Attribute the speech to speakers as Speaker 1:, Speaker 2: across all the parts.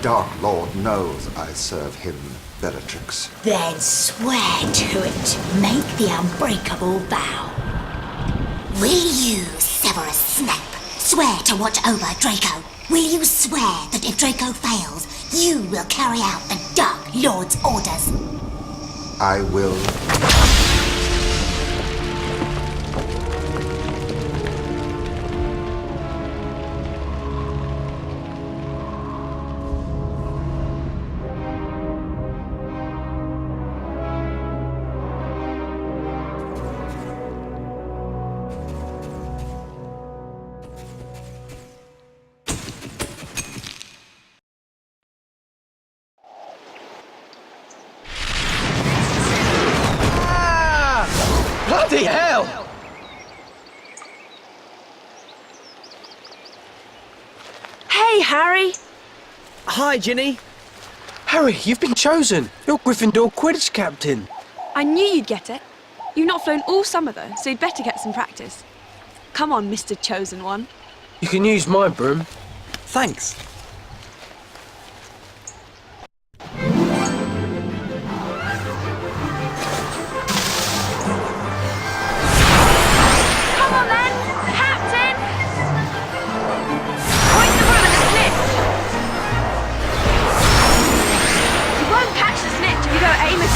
Speaker 1: Dark Lord knows I serve him Bellatrix.
Speaker 2: Then swear to it. Make the unbreakable vow. Will you, Severus Snape, swear to watch over Draco? Will you swear that if Draco fails, you will carry out the Dark Lord's orders?
Speaker 1: I will.
Speaker 3: Bloody hell!
Speaker 4: Hey, Harry!
Speaker 3: Hi, Ginny. Harry, you've been chosen. You're Gryffindor Quidditch captain.
Speaker 4: I knew you'd get it. You've not flown all summer, though, so you'd better get some practice. Come on, Mr. Chosen One.
Speaker 3: You can use my broom. Thanks.
Speaker 4: Come on, then! Captain! Point the broom at the snitch! You won't catch the snitch if you don't aim at it.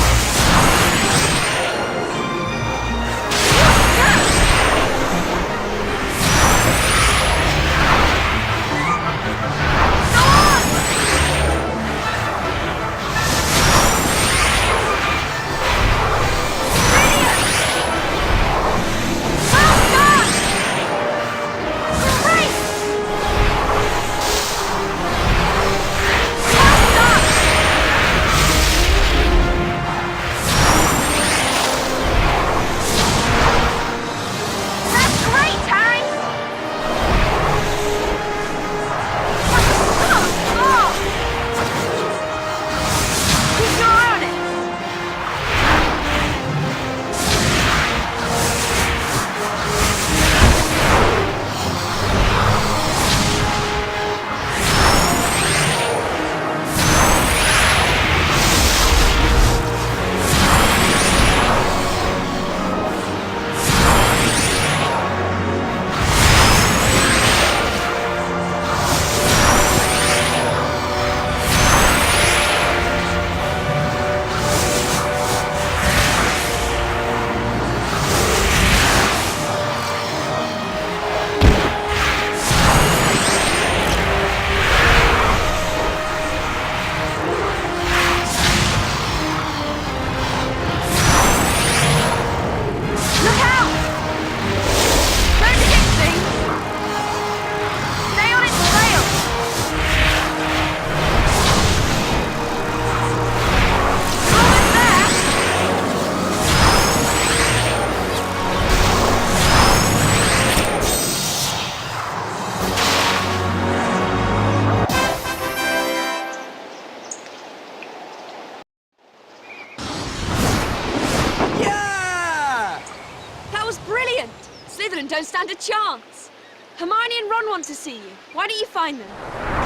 Speaker 4: Don't stand a chance. Hermione and Ron want to see you. Why don't you find them?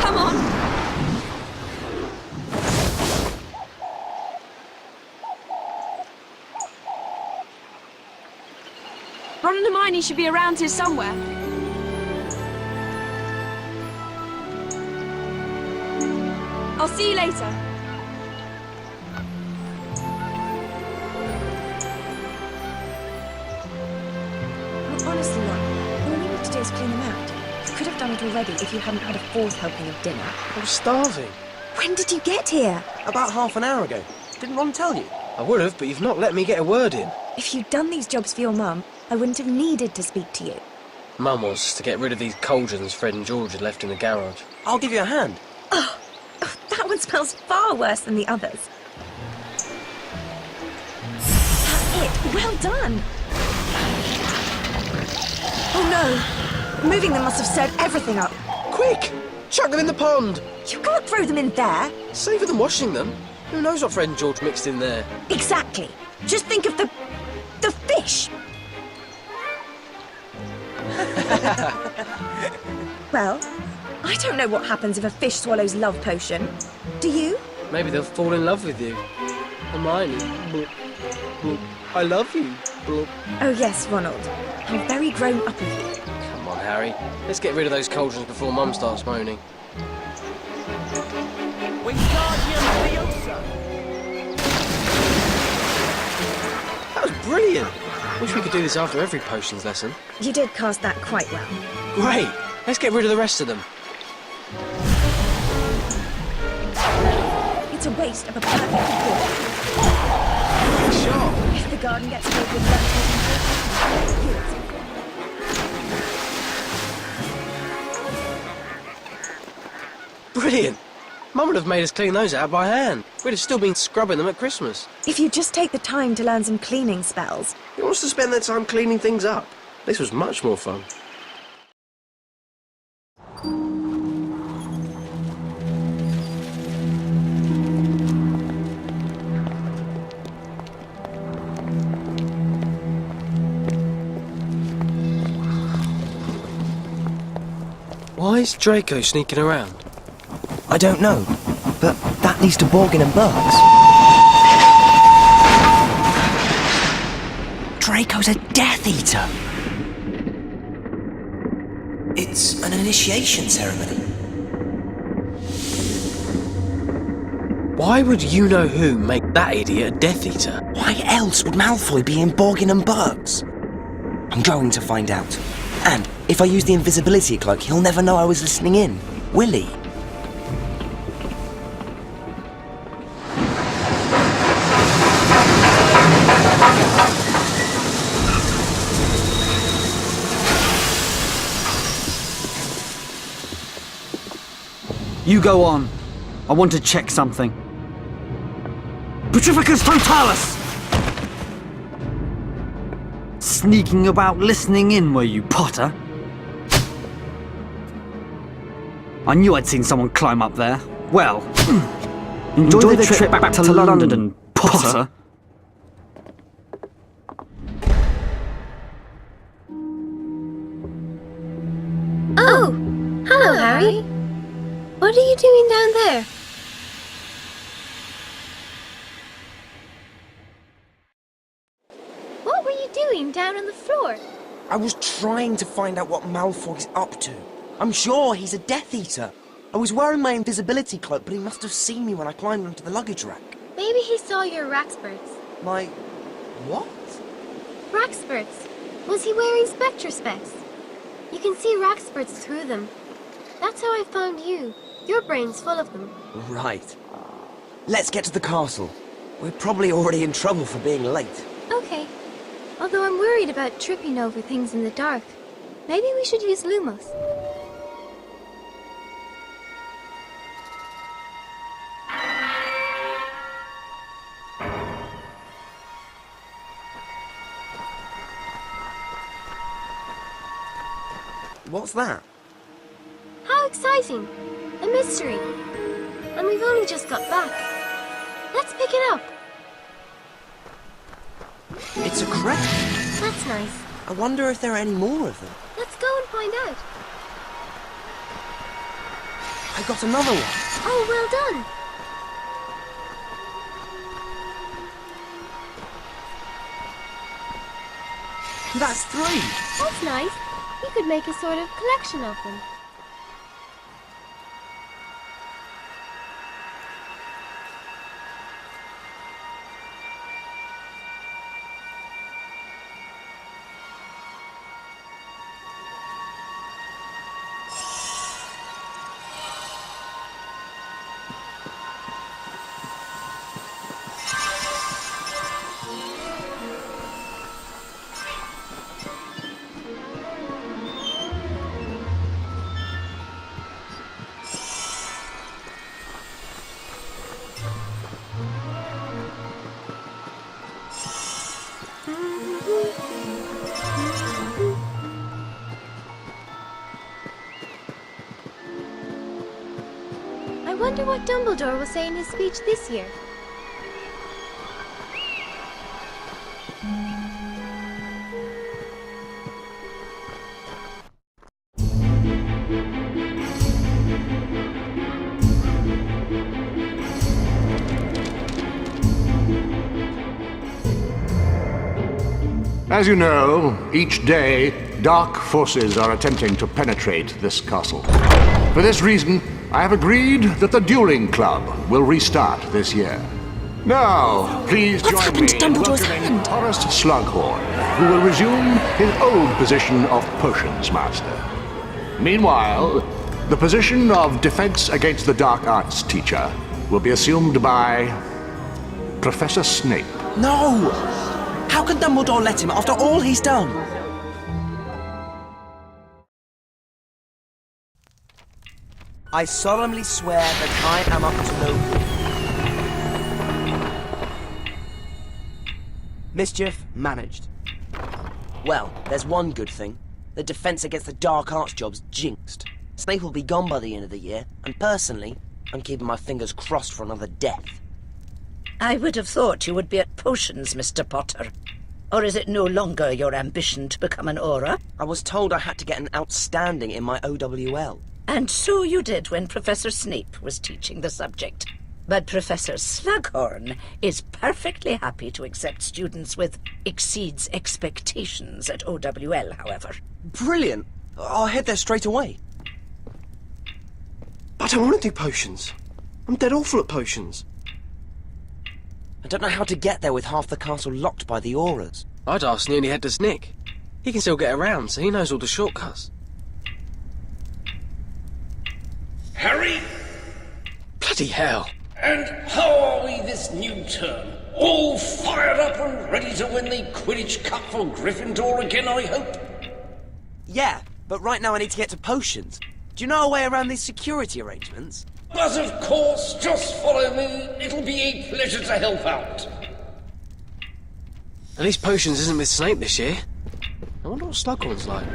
Speaker 4: Come on. Ron and Hermione should be around here somewhere. I'll see you later.
Speaker 5: Honestly, Ron, all we need to do is clean them out. You could have done it already if you hadn't had a fourth helping of dinner.
Speaker 3: I was starving.
Speaker 5: When did you get here?
Speaker 3: About half an hour ago. Didn't Ron tell you? I would have, but you've not let me get a word in.
Speaker 5: If you'd done these jobs for your mum, I wouldn't have needed to speak to you.
Speaker 3: Mum was to get rid of these cauldrons Fred and George had left in the garage. I'll give you a hand.
Speaker 5: Oh, that one smells far worse than the others. That's it. Well done. Oh no! Moving them must have stirred everything up.
Speaker 3: Quick! Chuck them in the pond!
Speaker 5: You can't throw them in there.
Speaker 3: Safer than washing them. Who knows what Fred and George mixed in there?
Speaker 5: Exactly. Just think of the fish. Well, I don't know what happens if a fish swallows love potion. Do you?
Speaker 3: Maybe they'll fall in love with you. Hermione. I love you.
Speaker 5: Oh yes, Ronald. How very grown up of you.
Speaker 3: Come on, Harry. Let's get rid of those cauldrons before Mum starts moaning. That was brilliant. Wish we could do this after every potions lesson.
Speaker 5: You did cast that quite well.
Speaker 3: Great. Let's get rid of the rest of them.
Speaker 5: It's a waste of a perfect book.
Speaker 3: Sure.
Speaker 5: If the garden gets filled with love potions,
Speaker 3: Brilliant. Mum would have made us clean those out by hand. We'd have still been scrubbing them at Christmas.
Speaker 5: if you just take the time to learn some cleaning spells.
Speaker 3: Who wants to spend their time cleaning things up? This was much more fun. Why is Draco sneaking around?
Speaker 6: I don't know, but that leads to Borgin and Burks. Draco's a Death Eater. It's an initiation ceremony.
Speaker 3: Why would you-know-who make that idiot a Death Eater?
Speaker 6: Why else would Malfoy be in Borgin and Burks? I'm going to find out. And if I use the invisibility cloak, he'll never know I was listening in, will he?
Speaker 7: You go on. I want to check something. Petrificus Totalis! Sneaking about listening in, were you, Potter? I knew I'd seen someone climb up there. Well, enjoy the trip back to London, Potter.
Speaker 8: Oh, hello, Harry. What are you doing down there? What were you doing down on the floor?
Speaker 6: I was trying to find out what Malfoy's up to. I'm sure he's a Death Eater. I was wearing my invisibility cloak, but he must have seen me when I climbed onto the luggage rack.
Speaker 8: Maybe he saw your Raxburts.
Speaker 6: My... what?
Speaker 8: Raxburts. Was he wearing Spectre specs? You can see Raxburts through them. That's how I found you. Your brain's full of them.
Speaker 6: Right. Let's get to the castle. We're probably already in trouble for being late.
Speaker 8: Okay. Although I'm worried about tripping over things in the dark. Maybe we should use Lumos.
Speaker 6: What's that?
Speaker 8: How exciting! A mystery. And we've only just got back. Let's pick it up.
Speaker 6: It's a crest.
Speaker 8: That's nice.
Speaker 6: I wonder if there are any more of them.
Speaker 8: Let's go and find out.
Speaker 6: I got another one.
Speaker 8: Oh, well done.
Speaker 6: That's 3.
Speaker 8: That's nice. We could make a sort of collection of them. I wonder what Dumbledore will say in his speech this year.
Speaker 9: As you know, each day, dark forces are attempting to penetrate this castle. For this reason, I have agreed that the Dueling Club will restart this year. Now, please
Speaker 2: What's
Speaker 9: join
Speaker 2: happened
Speaker 9: me
Speaker 2: to
Speaker 9: in
Speaker 2: Dumbledore's
Speaker 9: welcoming
Speaker 2: hand?
Speaker 9: Horace Slughorn, who will resume his old position of Potions Master. Meanwhile, the position of Defense Against the Dark Arts teacher will be assumed by Professor Snape.
Speaker 6: No! How can Dumbledore let him after all he's done? I solemnly swear that I am up to no good. Mischief managed. Well, there's one good thing. The Defense Against the Dark Arts job's jinxed. Snape will be gone by the end of the year, and personally, I'm keeping my fingers crossed for another death.
Speaker 10: I would have thought you would be at potions, Mr. Potter. Or is it no longer your ambition to become an Auror?
Speaker 6: I was told I had to get an outstanding in my OWL.
Speaker 10: And so you did when Professor Snape was teaching the subject. But Professor Slughorn is perfectly happy to accept students with exceeds expectations at OWL, however.
Speaker 6: Brilliant! I'll head there straight away.
Speaker 3: I don't want to do potions. I'm dead awful at potions.
Speaker 6: I don't know how to get there with half the castle locked by the auras.
Speaker 3: I'd ask Nearly Headless Nick. He can still get around, so he knows all the shortcuts.
Speaker 11: Harry?
Speaker 3: Bloody hell.
Speaker 11: And how are we this new term? All fired up and ready to win the Quidditch Cup for Gryffindor again, I hope?
Speaker 6: Yeah, but right now I need to get to potions. Do you know a way around these security arrangements?
Speaker 11: But of course, just follow me. It'll be a pleasure to help out.
Speaker 3: At least potions isn't with Snape this year. I wonder what Slughorn's like.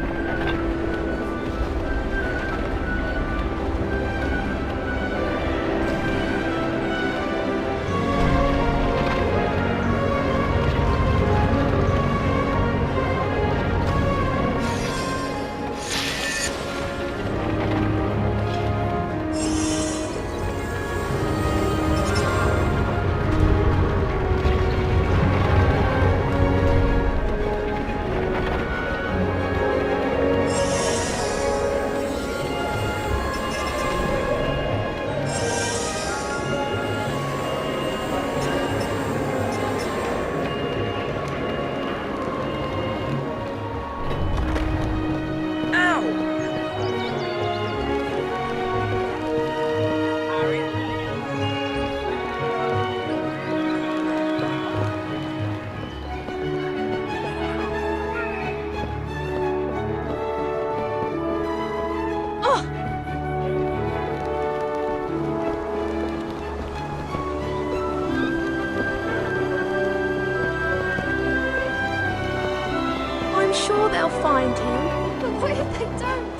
Speaker 8: I'm sure they'll find him. But what if they don't?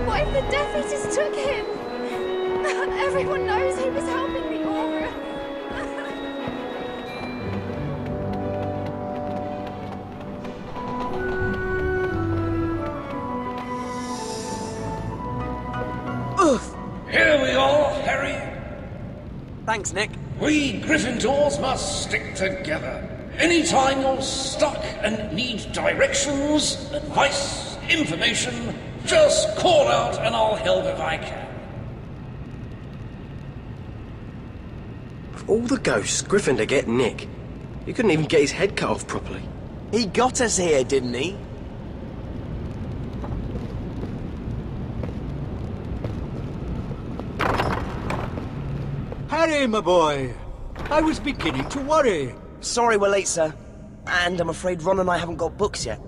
Speaker 8: What if the Death Eaters took him? Everyone knows he was helping the Aura.
Speaker 6: Oof!
Speaker 11: Here we are, Harry.
Speaker 6: Thanks, Nick.
Speaker 11: We Gryffindors must stick together. Anytime you're stuck and need directions, advice, information, just call out and I'll help if I can.
Speaker 3: Of all the ghosts, Gryffindor get Nick. He couldn't even get his head cut off properly.
Speaker 6: He got us here, didn't he?
Speaker 12: Harry, my boy. I was beginning to worry.
Speaker 6: Sorry we're late, sir. And I'm afraid Ron and I haven't got books yet.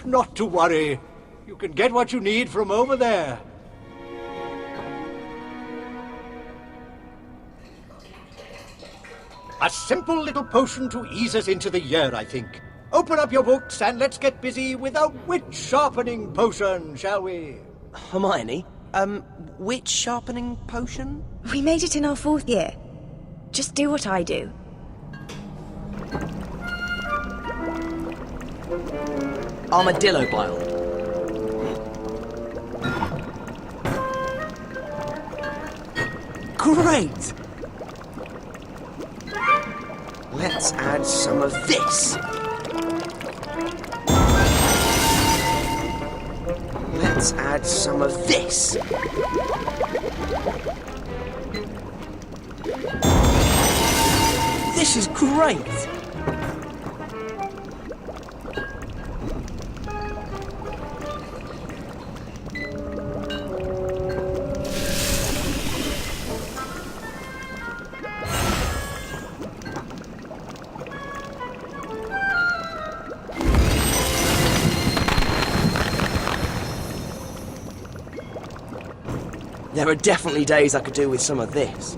Speaker 12: Not to worry. You can get what you need from over there. A simple little potion to ease us into the year, I think. Open up your books and let's get busy with a witch-sharpening potion, shall we?
Speaker 6: Hermione, witch sharpening potion?
Speaker 5: We made it in our 4th year. Just do what I do.
Speaker 6: Armadillo bile. Great! Let's add some of this. Let's add some of this. This is great! There are definitely days I could do with some of this.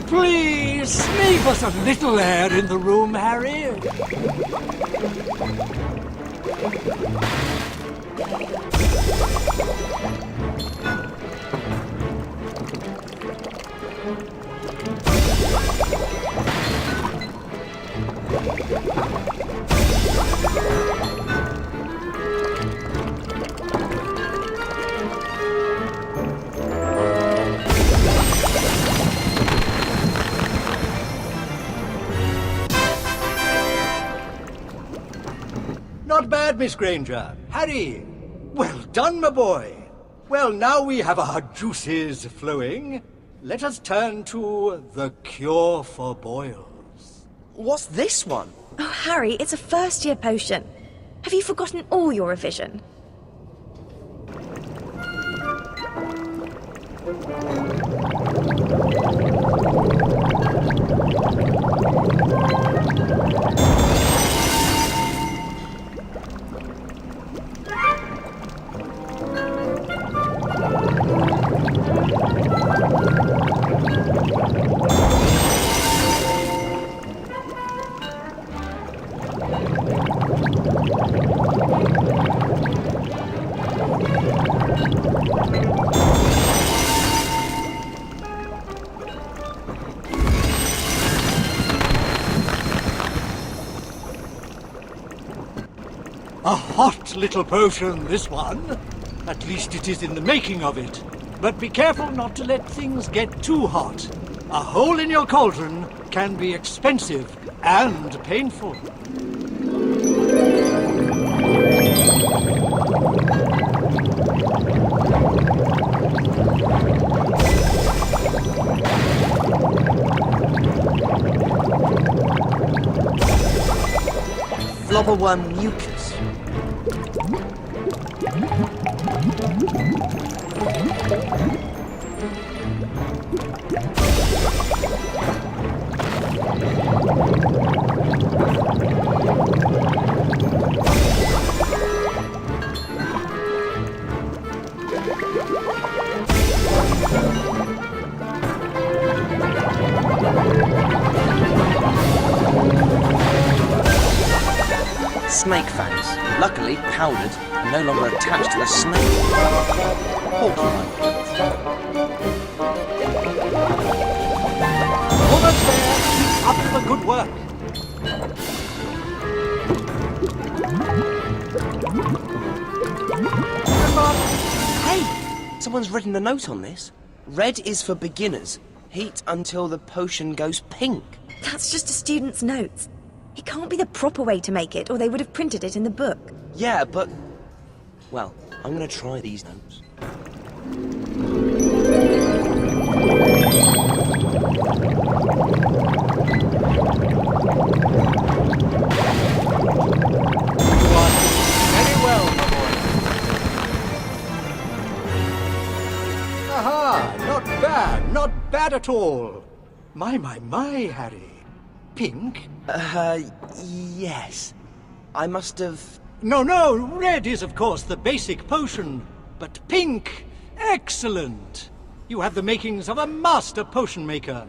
Speaker 12: Please, leave us a little air in the room, Harry. Not bad, Miss Granger. Harry, well done, my boy. Well, now we have our juices flowing. Let us turn to the cure for boils.
Speaker 6: What's this one?
Speaker 5: Oh, Harry, it's a first-year potion. Have you forgotten all your revision?
Speaker 12: A hot little potion, this one. At least it is in the making of it. But be careful not to let things get too hot. A hole in your cauldron can be expensive and painful.
Speaker 6: Flobberworm mucus. Snake fangs, luckily powdered and no longer attached to the snake. Porcupine.
Speaker 12: Almost there. Keep up the good work.
Speaker 6: Hey! Someone's written a note on this. Red is for beginners. Heat until the potion goes pink.
Speaker 5: That's just a student's notes. It can't be the proper way to make it, or they would have printed it in the book.
Speaker 6: Yeah, but... Well, I'm gonna try these notes.
Speaker 12: Very well, my boy. Aha! Not bad, not bad at all. My, Harry. Pink?
Speaker 6: Yes. I must have...
Speaker 12: No, red is of course the basic potion, but pink, excellent. You have the makings of a master potion maker.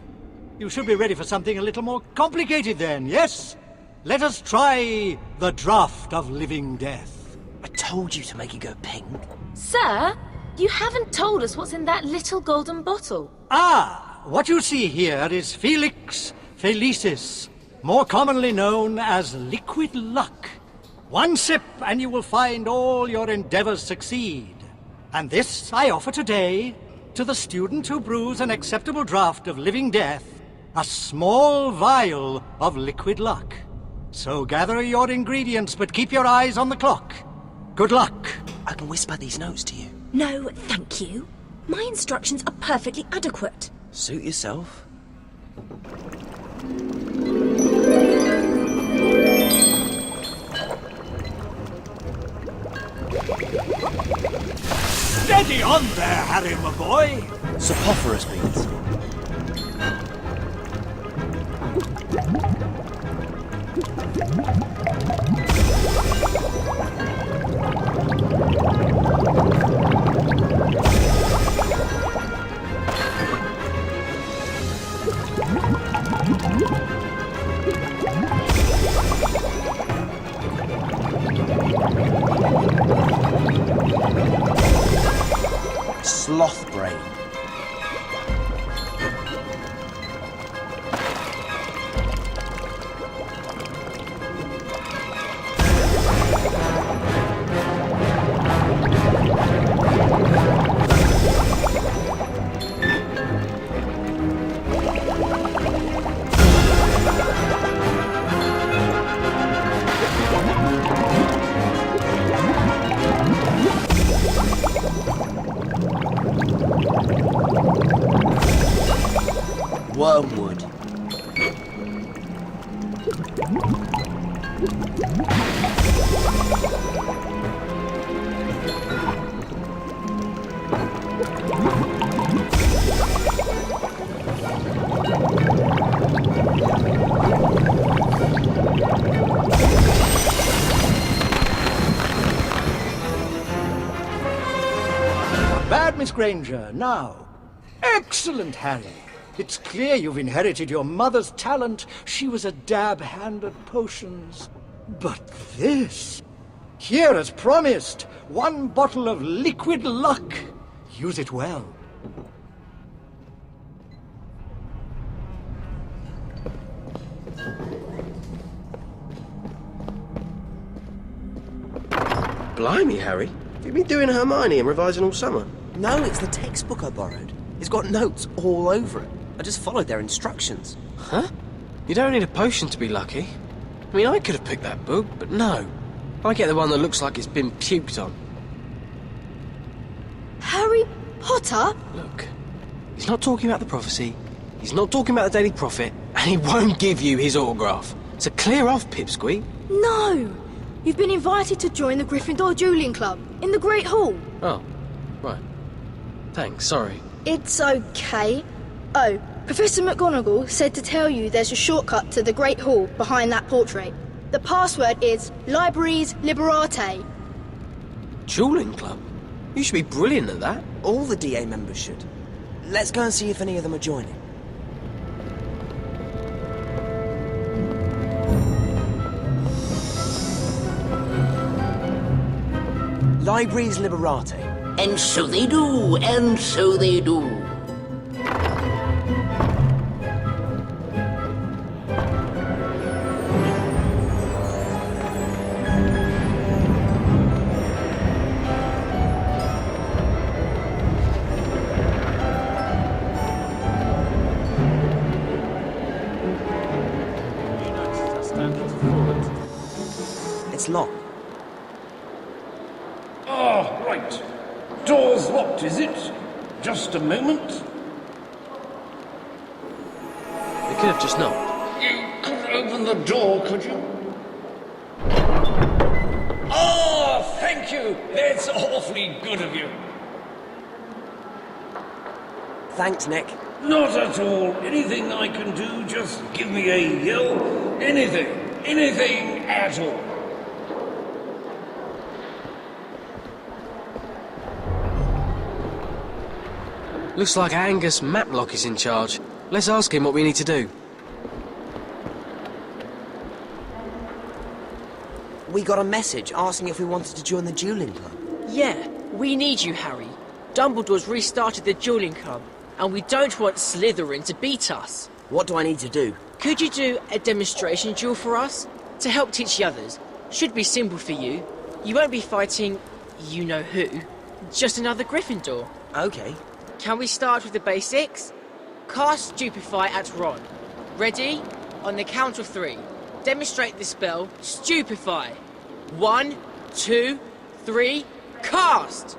Speaker 12: You should be ready for something a little more complicated then, yes? Let us try the draught of living death.
Speaker 6: I told you to make it go pink.
Speaker 8: Sir, you haven't told us what's in that little golden bottle.
Speaker 12: Ah, what you see here is Felix Felicis, more commonly known as liquid luck. One sip and you will find all your endeavors succeed. And this I offer today to the student who brews an acceptable draught of living death, a small vial of liquid luck. So gather your ingredients, but keep your eyes on the clock. Good luck.
Speaker 6: I can whisper these notes to you.
Speaker 5: No, thank you. My instructions are perfectly adequate.
Speaker 6: Suit yourself.
Speaker 12: Steady on there, Harry, my boy.
Speaker 6: Sapophoros beans. Sloth brain. Wormwood.
Speaker 12: Not bad, Miss Granger. Now. Excellent, Harry. It's clear you've inherited your mother's talent. She was a dab hand at potions. But this... Here, as promised, 1 bottle of liquid luck. Use it well.
Speaker 3: Blimey, Harry. Have you been doing Hermione and revising all summer?
Speaker 6: No, it's the textbook I borrowed. It's got notes all over it. I just followed their instructions.
Speaker 3: Huh? You don't need a potion to be lucky. I mean, I could have picked that book, but no. I get the one that looks like it's been puked on.
Speaker 8: Harry Potter?
Speaker 3: Look, he's not talking about the prophecy, he's not talking about the Daily Prophet, and he won't give you his autograph. So clear off, Pipsqueak.
Speaker 8: No! You've been invited to join the Gryffindor Dueling Club in the Great Hall.
Speaker 3: Oh, right. Thanks, sorry.
Speaker 8: It's okay. Oh, Professor McGonagall said to tell you there's a shortcut to the Great Hall behind that portrait. The password is Libraries Liberate.
Speaker 3: Dueling Club? You should be brilliant at that.
Speaker 6: All the DA members should. Let's go and see if any of them are joining. Libraries Liberate.
Speaker 10: And so they do, and so they do.
Speaker 6: It's locked.
Speaker 11: Ah, right. Door's locked, is it? Just a moment.
Speaker 3: You could have just knocked.
Speaker 11: You could open the door, could you? Ah, thank you. That's awfully good of you.
Speaker 6: Thanks, Nick.
Speaker 11: Not at all. Anything I can do, just give me a yell. Anything. Anything at all.
Speaker 3: Looks like Angus Matlock is in charge. Let's ask him what we need to do.
Speaker 6: We got a message asking if we wanted to join the dueling club.
Speaker 13: Yeah, we need you, Harry. Dumbledore's restarted the dueling club, and we don't want Slytherin to beat us.
Speaker 6: What do I need to do?
Speaker 13: Could you do a demonstration duel for us? To help teach the others. Should be simple for you. You won't be fighting you know who. Just another Gryffindor.
Speaker 6: Okay.
Speaker 13: Can we start with the basics? Cast Stupefy at Ron. Ready? On the count of 3. Demonstrate the spell Stupefy. 1, 2, 3, cast!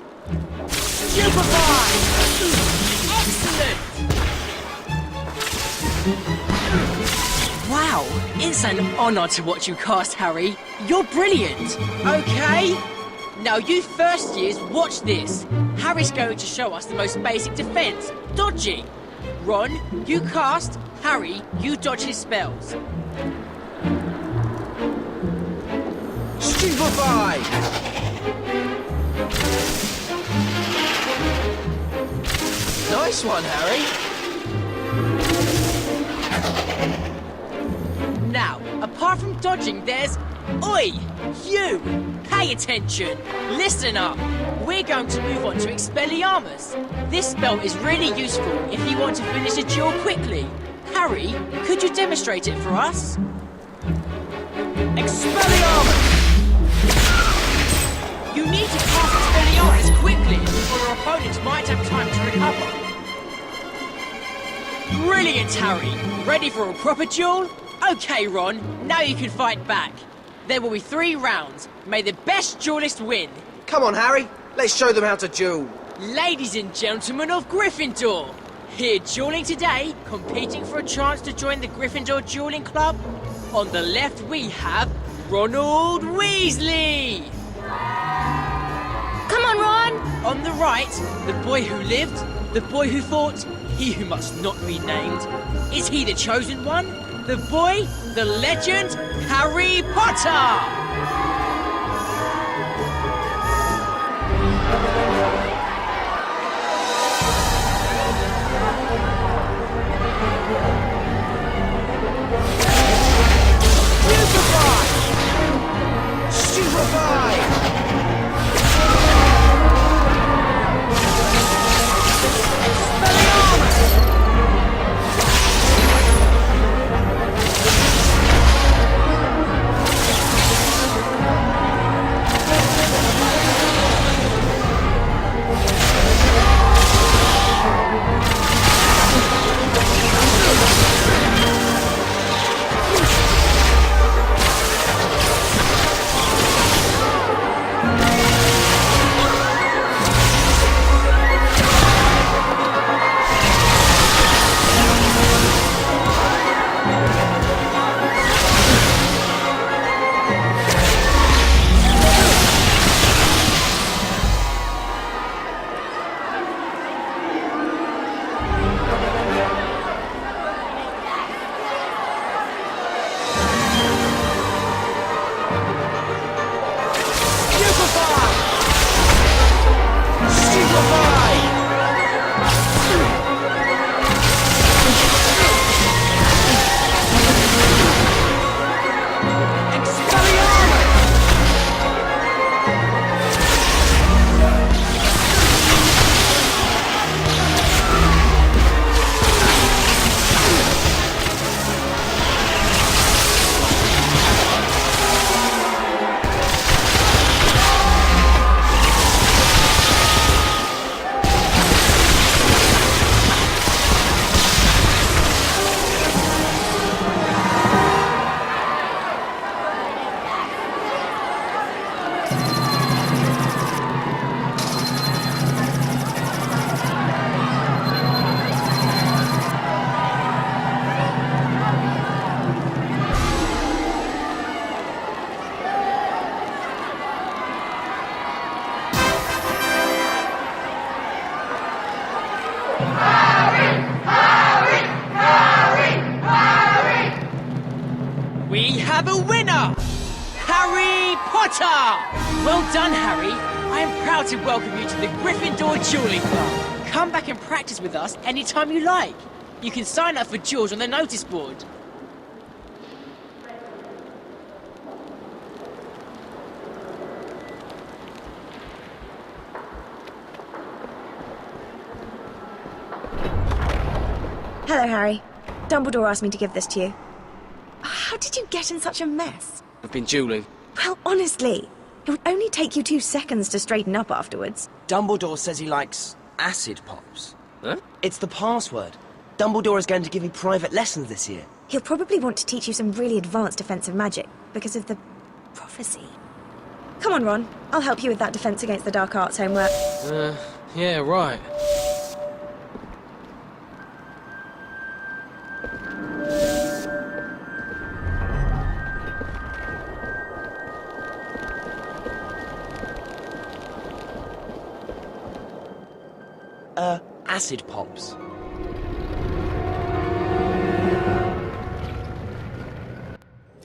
Speaker 13: Stupefy! Excellent! Wow, it's an honour to watch you cast, Harry. You're brilliant. Okay? Now you first years, watch this. Harry's going to show us the most basic defence, dodging. Ron, you cast. Harry, you dodge his spells. Stupefy! Nice one, Harry. Now, apart from dodging, there's... Oi! You! Pay attention! Listen up! We're going to move on to Expelliarmus. This spell is really useful if you want to finish a duel quickly. Harry, could you demonstrate it for us? Expelliarmus! You need to cast Expelliarmus quickly, or your opponent might have time to recover. Brilliant, Harry! Ready for a proper duel? Okay, Ron, now you can fight back. There will be 3 rounds. May the best duelist win.
Speaker 6: Come on, Harry. Let's show them how to duel.
Speaker 13: Ladies and gentlemen of Gryffindor, here dueling today, competing for a chance to join the Gryffindor Dueling Club. On the left we have Ronald Weasley.
Speaker 5: Come on, Ron!
Speaker 13: On the right, the boy who lived, the boy who fought, he who must not be named. Is he the chosen one? The boy, the legend, Harry Potter! Stupefy! We have a winner! Harry Potter! Well done, Harry. I am proud to welcome you to the Gryffindor Dueling Club. Come back and practice with us anytime you like. You can sign up for duels on the notice board.
Speaker 5: Hello, Harry. Dumbledore asked me to give this to you. How did you get in such a mess?
Speaker 3: I've been dueling.
Speaker 5: Well, honestly, it would only take you 2 seconds to straighten up afterwards.
Speaker 6: Dumbledore says he likes acid pops. Huh? It's the password. Dumbledore is going to give me private lessons this year.
Speaker 5: He'll probably want to teach you some really advanced defensive magic because of the prophecy. Come on, Ron. I'll help you with that Defense Against the Dark Arts homework.
Speaker 3: Yeah, right.
Speaker 6: Acid pops.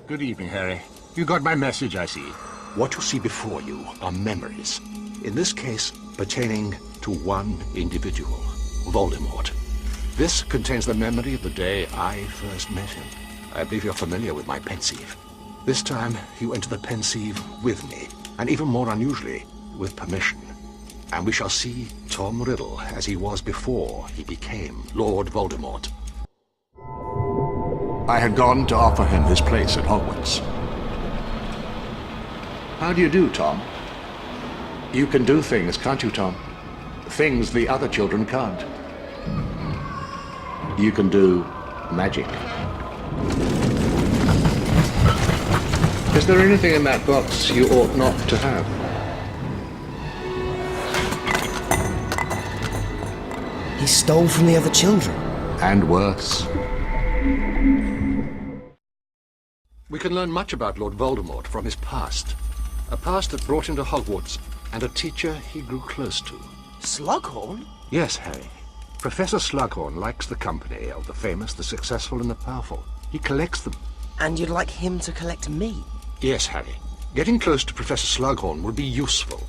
Speaker 9: Good evening, Harry. You got my message, I see. What you see before you are memories. In this case, pertaining to one individual, Voldemort. This contains the memory of the day I first met him. I believe you're familiar with my pensieve. This time, you enter the pensieve with me, and even more unusually, with permission. And we shall see Tom Riddle as he was before he became Lord Voldemort. I had gone to offer him his place at Hogwarts. How do you do, Tom? You can do things, can't you, Tom? Things the other children can't. You can do magic. Is there anything in that box you ought not to have?
Speaker 6: He stole from the other children.
Speaker 9: And worse. We can learn much about Lord Voldemort from his past. A past that brought him to Hogwarts, and a teacher he grew close to.
Speaker 6: Slughorn?
Speaker 9: Yes, Harry. Professor Slughorn likes the company of the famous, the successful, and the powerful. He collects them.
Speaker 6: And you'd like him to collect me?
Speaker 9: Yes, Harry. Getting close to Professor Slughorn will be useful.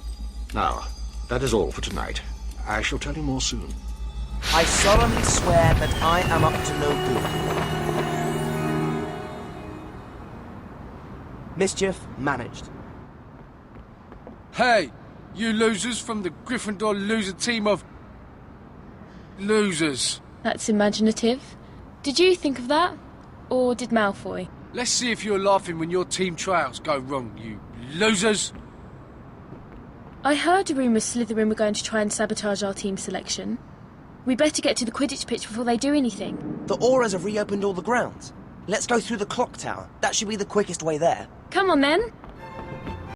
Speaker 9: Now, that is all for tonight. I shall tell you more soon.
Speaker 6: I solemnly swear that I am up to no good. Mischief managed.
Speaker 14: Hey, you losers from the Gryffindor loser team of... losers.
Speaker 8: That's imaginative. Did you think of that? Or did Malfoy?
Speaker 14: Let's see if you're laughing when your team trials go wrong, you losers.
Speaker 8: I heard a rumour Slytherin were going to try and sabotage our team selection. We better get to the Quidditch pitch before they do anything.
Speaker 6: The Auras have reopened all the grounds. Let's go through the clock tower. That should be the quickest way there.
Speaker 8: Come on then.